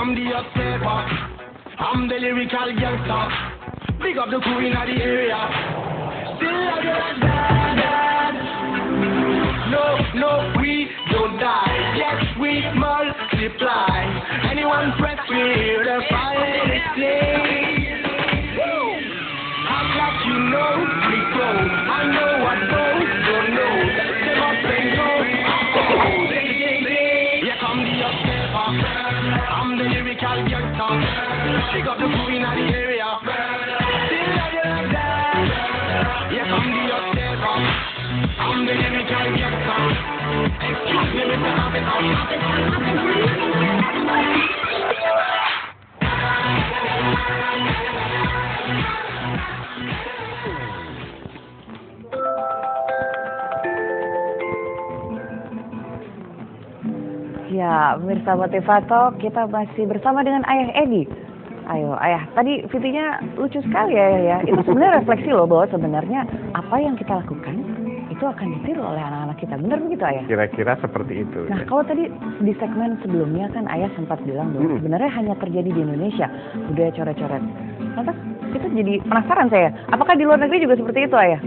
come the upstepper. I'm the lyrical gangster. Big up the crew in the area. Still I get that. No, we don't die. Yes, we multiply. Anyone press me, the fire is flame. Act like you know we go. I know what those don't know. Them up and go. Here come the upstepper. I'm the lyrical gangster. Big up the crew in the area. Still I get that. Here come the upstepper. I'm the lyrical gangster. Excuse me, Mr. Ya, pemirsa Motivator, kita masih bersama dengan Ayah Edi. Ayo, Ayah, tadi videonya lucu sekali ya. Itu sebenarnya refleksi loh bahwa sebenarnya apa yang kita lakukan itu akan ditiru oleh anak-anak kita. Benar begitu, Ayah? Kira-kira seperti itu. Nah, kalau tadi di segmen sebelumnya kan Ayah sempat bilang bahwa sebenarnya hanya terjadi di Indonesia, budaya coret-coret. Lantas, kita jadi penasaran saya, apakah di luar negeri juga seperti itu, Ayah?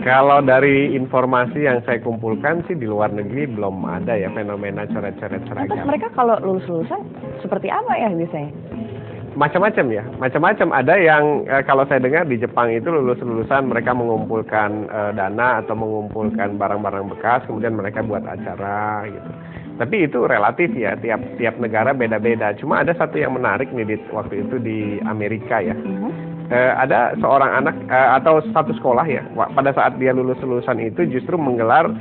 Kalau dari informasi yang saya kumpulkan sih di luar negeri belum ada ya fenomena coret-coret seragam. Lantas mereka kalau lulus-lulusan seperti apa ya biasanya? Macam-macam ya, macam-macam. Ada yang kalau saya dengar di Jepang itu lulus-lulusan mereka mengumpulkan dana atau mengumpulkan barang-barang bekas, kemudian mereka buat acara gitu. Tapi itu relatif ya, tiap negara beda-beda. Cuma ada satu yang menarik nih waktu itu di Amerika ya. Ada seorang anak atau satu sekolah ya, pada saat dia lulusan itu justru menggelar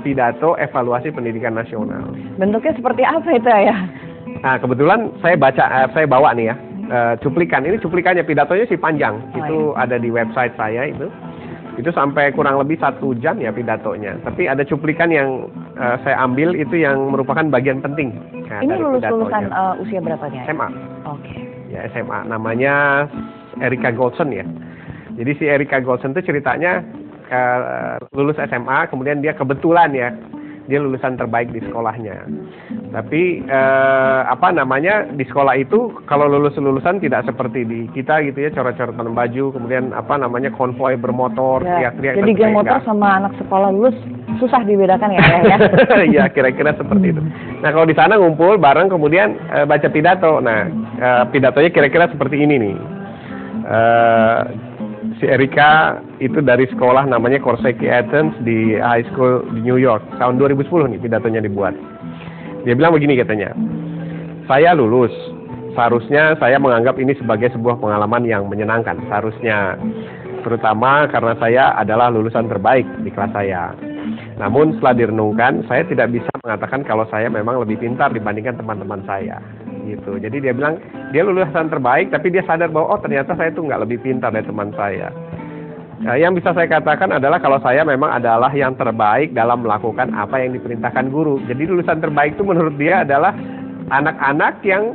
pidato evaluasi pendidikan nasional. Bentuknya seperti apa itu ya? Nah, kebetulan saya bawa nih ya cuplikan. Ini cuplikannya, pidatonya sih panjang. Itu ada di website saya itu. Itu sampai kurang lebih 1 jam ya pidatonya. Tapi ada cuplikan yang saya ambil itu yang merupakan bagian penting. Nah, ini lulusan usia berapa nih? SMA. Oke. Ya SMA, namanya Erika Goldson ya. Jadi si Erika Goldson itu ceritanya lulus SMA, kemudian dia kebetulan ya, dia lulusan terbaik di sekolahnya. Tapi di sekolah itu kalau lulusan tidak seperti di kita gitu ya, coret-coretan baju, kemudian konvoi bermotor, teriak-teriak. Jadi geng motor sama anak sekolah lulus susah dibedakan ya? Iya, kira-kira seperti itu. Nah, kalau di sana ngumpul bareng kemudian baca pidato. Nah, pidatonya kira-kira seperti ini nih. Si Erika itu dari sekolah namanya Corsicki Athens di high school di New York. Tahun 2010 nih pidatonya dibuat. Dia bilang begini katanya, saya lulus. Seharusnya saya menganggap ini sebagai sebuah pengalaman yang menyenangkan. Seharusnya. Terutama karena saya adalah lulusan terbaik di kelas saya. Namun setelah direnungkan, saya tidak bisa mengatakan kalau saya memang lebih pintar dibandingkan teman-teman saya. Gitu. Jadi dia bilang dia lulusan terbaik, tapi dia sadar bahwa ternyata saya itu nggak lebih pintar dari teman saya. Nah, yang bisa saya katakan adalah kalau saya memang adalah yang terbaik dalam melakukan apa yang diperintahkan guru. Jadi lulusan terbaik itu menurut dia adalah anak-anak yang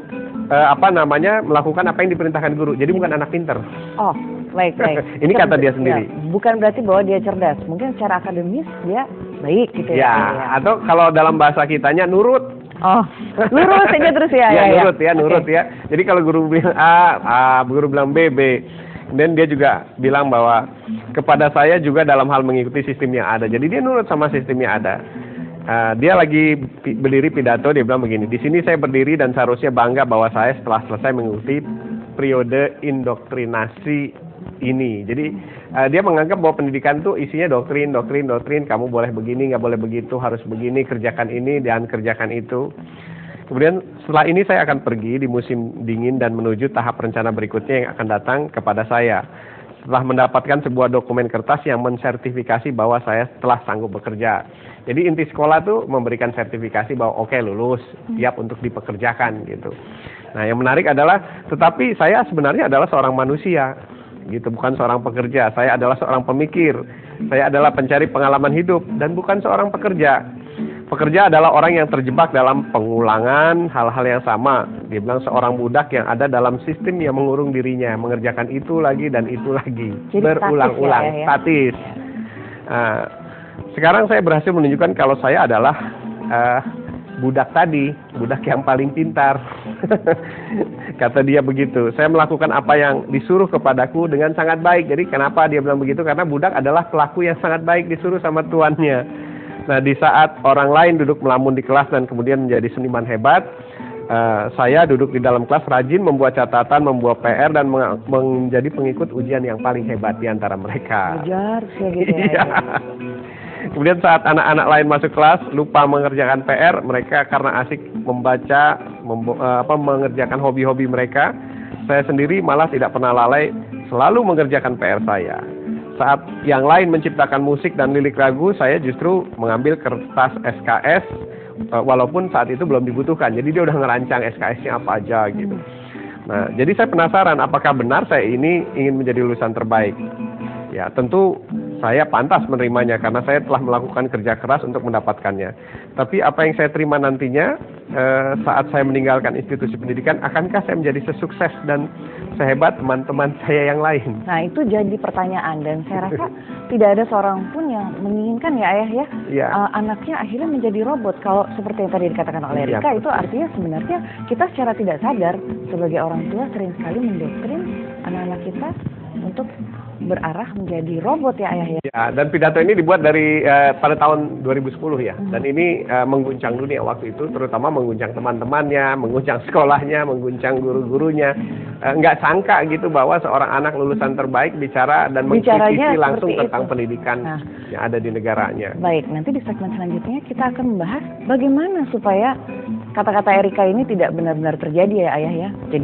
melakukan apa yang diperintahkan guru. Jadi bukan anak pintar. Oh, baik. Ini kata dia sendiri. Ya, bukan berarti bahwa dia cerdas. Mungkin secara akademis dia baik gitu ya. Ya, atau kalau dalam bahasa kitanya nurut. Oh, lurus aja terus ya. Nurut ya. Jadi kalau guru bilang A, guru bilang B. Dan dia juga bilang bahwa kepada saya juga dalam hal mengikuti sistem yang ada. Jadi dia nurut sama sistem yang ada. Dia lagi berdiri pidato, dia bilang begini, di sini saya berdiri dan seharusnya bangga bahwa saya setelah selesai mengikuti periode indoktrinasi ini. Jadi dia menganggap bahwa pendidikan itu isinya doktrin, kamu boleh begini, nggak boleh begitu, harus begini, kerjakan ini dan kerjakan itu. Kemudian setelah ini saya akan pergi di musim dingin dan menuju tahap rencana berikutnya yang akan datang kepada saya. Setelah mendapatkan sebuah dokumen kertas yang mensertifikasi bahwa saya telah sanggup bekerja. Jadi inti sekolah tuh memberikan sertifikasi bahwa oke, lulus, siap untuk dipekerjakan gitu. Nah, yang menarik adalah tetapi saya sebenarnya adalah seorang manusia gitu, bukan seorang pekerja. Saya adalah seorang pemikir. Saya adalah pencari pengalaman hidup dan bukan seorang pekerja. Pekerja adalah orang yang terjebak dalam pengulangan hal-hal yang sama. Dia bilang seorang budak yang ada dalam sistem yang mengurung dirinya, mengerjakan itu lagi dan itu lagi. Jadi berulang-ulang, statis. Sekarang saya berhasil menunjukkan kalau saya adalah budak tadi, budak yang paling pintar. Kata dia begitu. Saya melakukan apa yang disuruh kepadaku dengan sangat baik. Jadi kenapa dia bilang begitu? Karena budak adalah pelaku yang sangat baik, disuruh sama tuannya. Nah, di saat orang lain duduk melamun di kelas dan kemudian menjadi seniman hebat, saya duduk di dalam kelas rajin membuat catatan, membuat PR, dan menjadi pengikut ujian yang paling hebat di antara mereka. Ajar sih gitu ya. Iya. Kemudian saat anak-anak lain masuk kelas lupa mengerjakan PR, mereka karena asik membaca, mengerjakan hobi-hobi mereka, saya sendiri malah tidak pernah lalai, selalu mengerjakan PR saya. Saat yang lain menciptakan musik dan lirik lagu, saya justru mengambil kertas SKS, walaupun saat itu belum dibutuhkan. Jadi dia udah ngerancang SKS-nya apa aja gitu. Nah, jadi saya penasaran apakah benar saya ini ingin menjadi lulusan terbaik. Ya, tentu saya pantas menerimanya karena saya telah melakukan kerja keras untuk mendapatkannya. Tapi apa yang saya terima nantinya saat saya meninggalkan institusi pendidikan, akankah saya menjadi sesukses dan sehebat teman-teman saya yang lain? Nah, itu jadi pertanyaan dan saya rasa tidak ada seorang pun yang menginginkan ya ayah ya, Iya. Anaknya akhirnya menjadi robot. Kalau seperti yang tadi dikatakan oleh Iya, Rika, itu artinya sebenarnya kita secara tidak sadar sebagai orang tua sering sekali mendoktrin anak-anak kita untuk berarah menjadi robot ya ayah ya. Ya, dan pidato ini dibuat dari pada tahun 2010 ya. Dan ini mengguncang dunia waktu itu, terutama mengguncang teman-temannya, mengguncang sekolahnya, mengguncang guru-gurunya. Nggak sangka gitu bahwa seorang anak lulusan terbaik bicara dan mengkritisi langsung tentang pendidikan yang ada di negaranya. Baik, nanti di segmen selanjutnya kita akan membahas bagaimana supaya kata-kata Erika ini tidak benar-benar terjadi ya ayah ya. Jadi